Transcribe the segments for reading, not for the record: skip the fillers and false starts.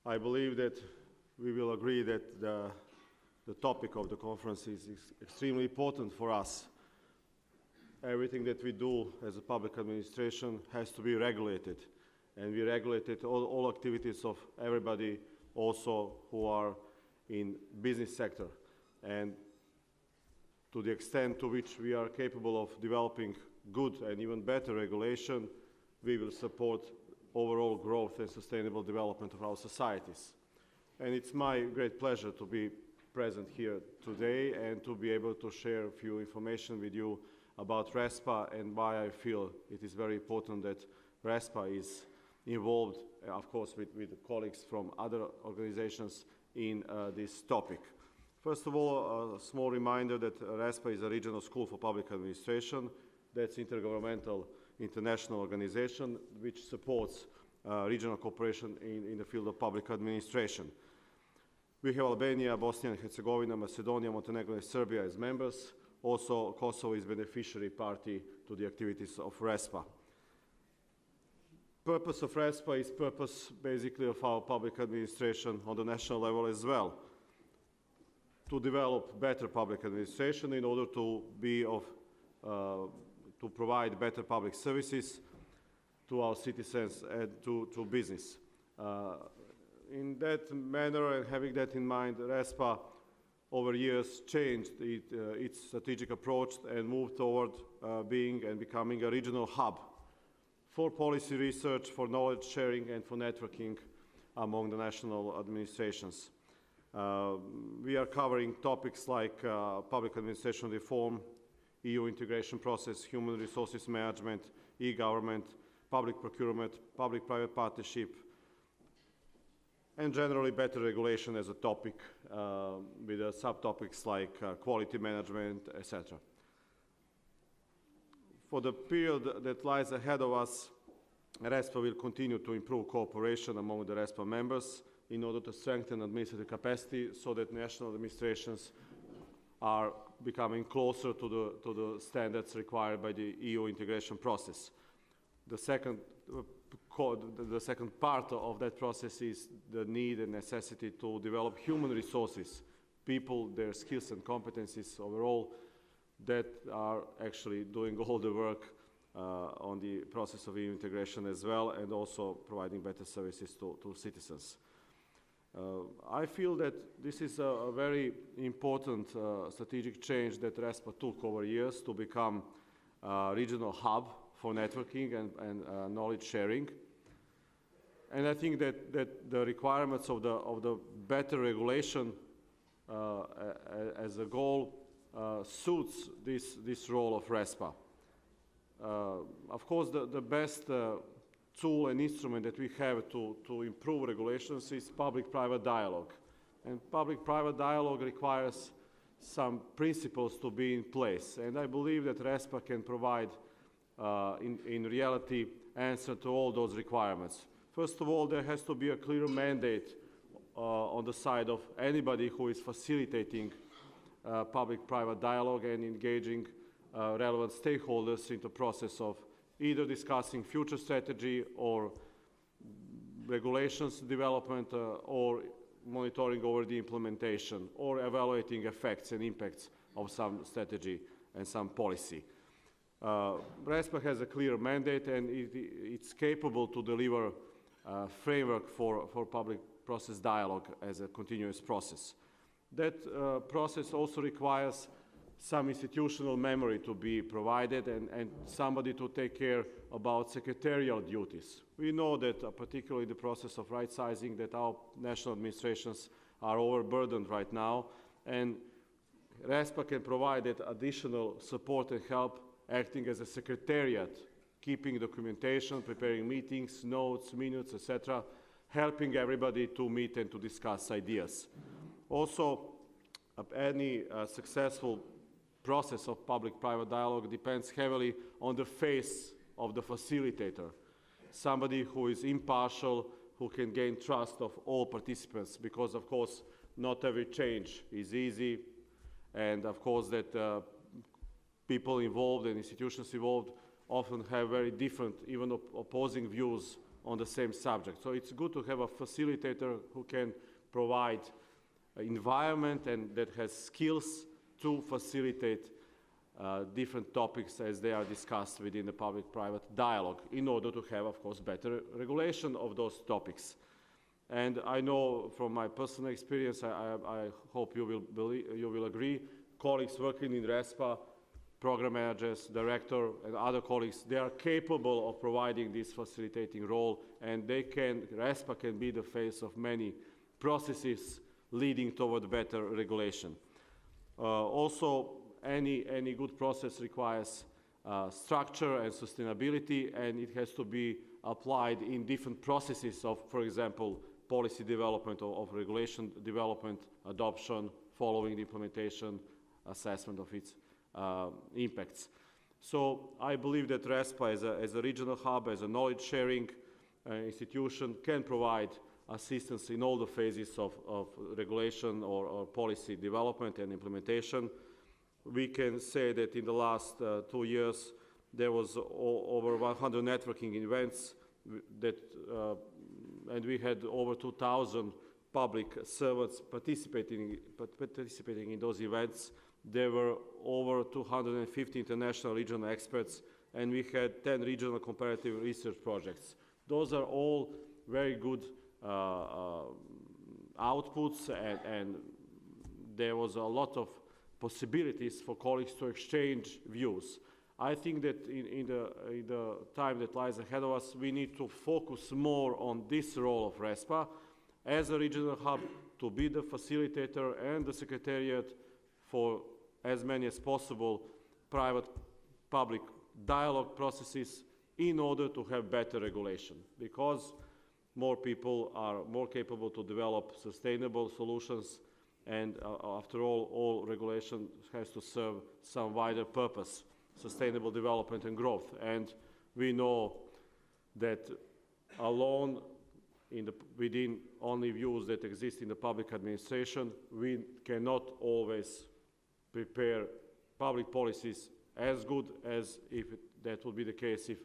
I believe that we will agree that the topic of the conference is extremely important for us. Everything that we do as a public administration has to be regulated, and we regulated all activities of everybody also who are in business sector. And to the extent to which we are capable of developing good and even better regulation, we will support overall growth and sustainable development of our societies. And it's my great pleasure to be present here today and to be able to share a few information with you about ReSPA and why I feel it is very important that ReSPA is involved, of course, with colleagues from other organizations in this topic. First of all, a small reminder that ReSPA is a regional school for public administration. That's intergovernmental international organization which supports regional cooperation in the field of public administration. We have Albania, Bosnia and Herzegovina, Macedonia, Montenegro and Serbia as members. Also, Kosovo is beneficiary party to the activities of ReSPA. Purpose of ReSPA is purpose basically of our public administration on the national level as well, to develop better public administration in order to to provide better public services to our citizens and to business. In that manner and having that in mind, ReSPA over years changed its strategic approach and moved toward being and becoming a regional hub for policy research, for knowledge sharing and for networking among the national administrations. We are covering topics like public administration reform, EU integration process, human resources management, e-government, public procurement, public-private partnership, and generally better regulation as a topic with subtopics like quality management, etc. For the period that lies ahead of us, ReSPA will continue to improve cooperation among the ReSPA members in order to strengthen administrative capacity so that national administrations are becoming closer to the standards required by the EU integration process. The second part of that process is the need and necessity to develop human resources, people, their skills and competencies overall that are actually doing all the work on the process of EU integration as well, and also providing better services to citizens. I feel that this is a very important strategic change that ReSPA took over years to become a regional hub for networking and knowledge sharing. And I think that the requirements of the better regulation as a goal suits this role of ReSPA. Of course, the best tool and instrument that we have to improve regulations is public-private dialogue. And public-private dialogue requires some principles to be in place. And I believe that ReSPA can provide, in reality, answer to all those requirements. First of all, there has to be a clear mandate on the side of anybody who is facilitating public-private dialogue and engaging relevant stakeholders in the process of either discussing future strategy or regulations development or monitoring over the implementation or evaluating effects and impacts of some strategy and some policy. ReSPA has a clear mandate and it's capable to deliver a framework for public process dialogue as a continuous process. That process also requires some institutional memory to be provided and somebody to take care about secretarial duties. We know that, particularly in the process of right-sizing, that our national administrations are overburdened right now, and ReSPA can provide that additional support and help, acting as a secretariat, keeping documentation, preparing meetings, notes, minutes, etc., helping everybody to meet and to discuss ideas. Also, any successful process of public-private dialogue depends heavily on the face of the facilitator, somebody who is impartial, who can gain trust of all participants, because of course not every change is easy, and of course that people involved and institutions involved often have very different, even opposing views on the same subject. So it's good to have a facilitator who can provide an environment and that has skills to facilitate different topics as they are discussed within the public-private dialogue in order to have, of course, better regulation of those topics. And I know from my personal experience, I hope you will agree, colleagues working in ReSPA, program managers, director, and other colleagues, they are capable of providing this facilitating role, and ReSPA can be the face of many processes leading toward better regulation. Also, any good process requires structure and sustainability, and it has to be applied in different processes of, for example, policy development or of regulation development, adoption, following the implementation, assessment of its impacts. So I believe that ReSPA as a regional hub, as a knowledge sharing institution, can provide assistance in all the phases of regulation or policy development and implementation. We can say that in the last 2 years, there was over 100 networking events that, and we had over 2,000 public servants participating in those events. There were over 250 international regional experts, and we had 10 regional comparative research projects. Those are all very good outputs, and there was a lot of possibilities for colleagues to exchange views. I think that in the time that lies ahead of us, we need to focus more on this role of ReSPA as a regional hub, to be the facilitator and the secretariat for as many as possible private-public dialogue processes in order to have better regulation, because more people are more capable to develop sustainable solutions, and after all regulation has to serve some wider purpose, sustainable development and growth. And we know that alone, within only views that exist in the public administration, we cannot always prepare public policies as good as if that would be the case if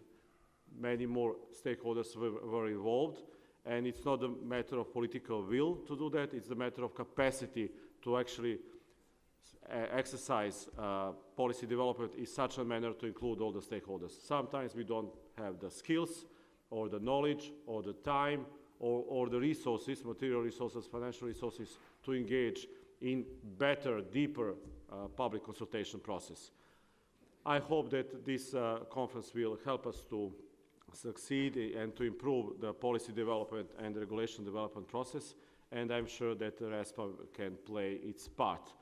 many more stakeholders were involved. And it's not a matter of political will to do that, it's a matter of capacity to actually exercise policy development in such a manner to include all the stakeholders. Sometimes we don't have the skills or the knowledge or the time or the resources, material resources, financial resources, to engage in better, deeper public consultation process. I hope that this conference will help us to succeed and to improve the policy development and regulation development process, and I'm sure that ReSPA can play its part.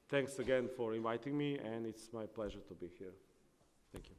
Thanks again for inviting me, and it's my pleasure to be here. Thank you.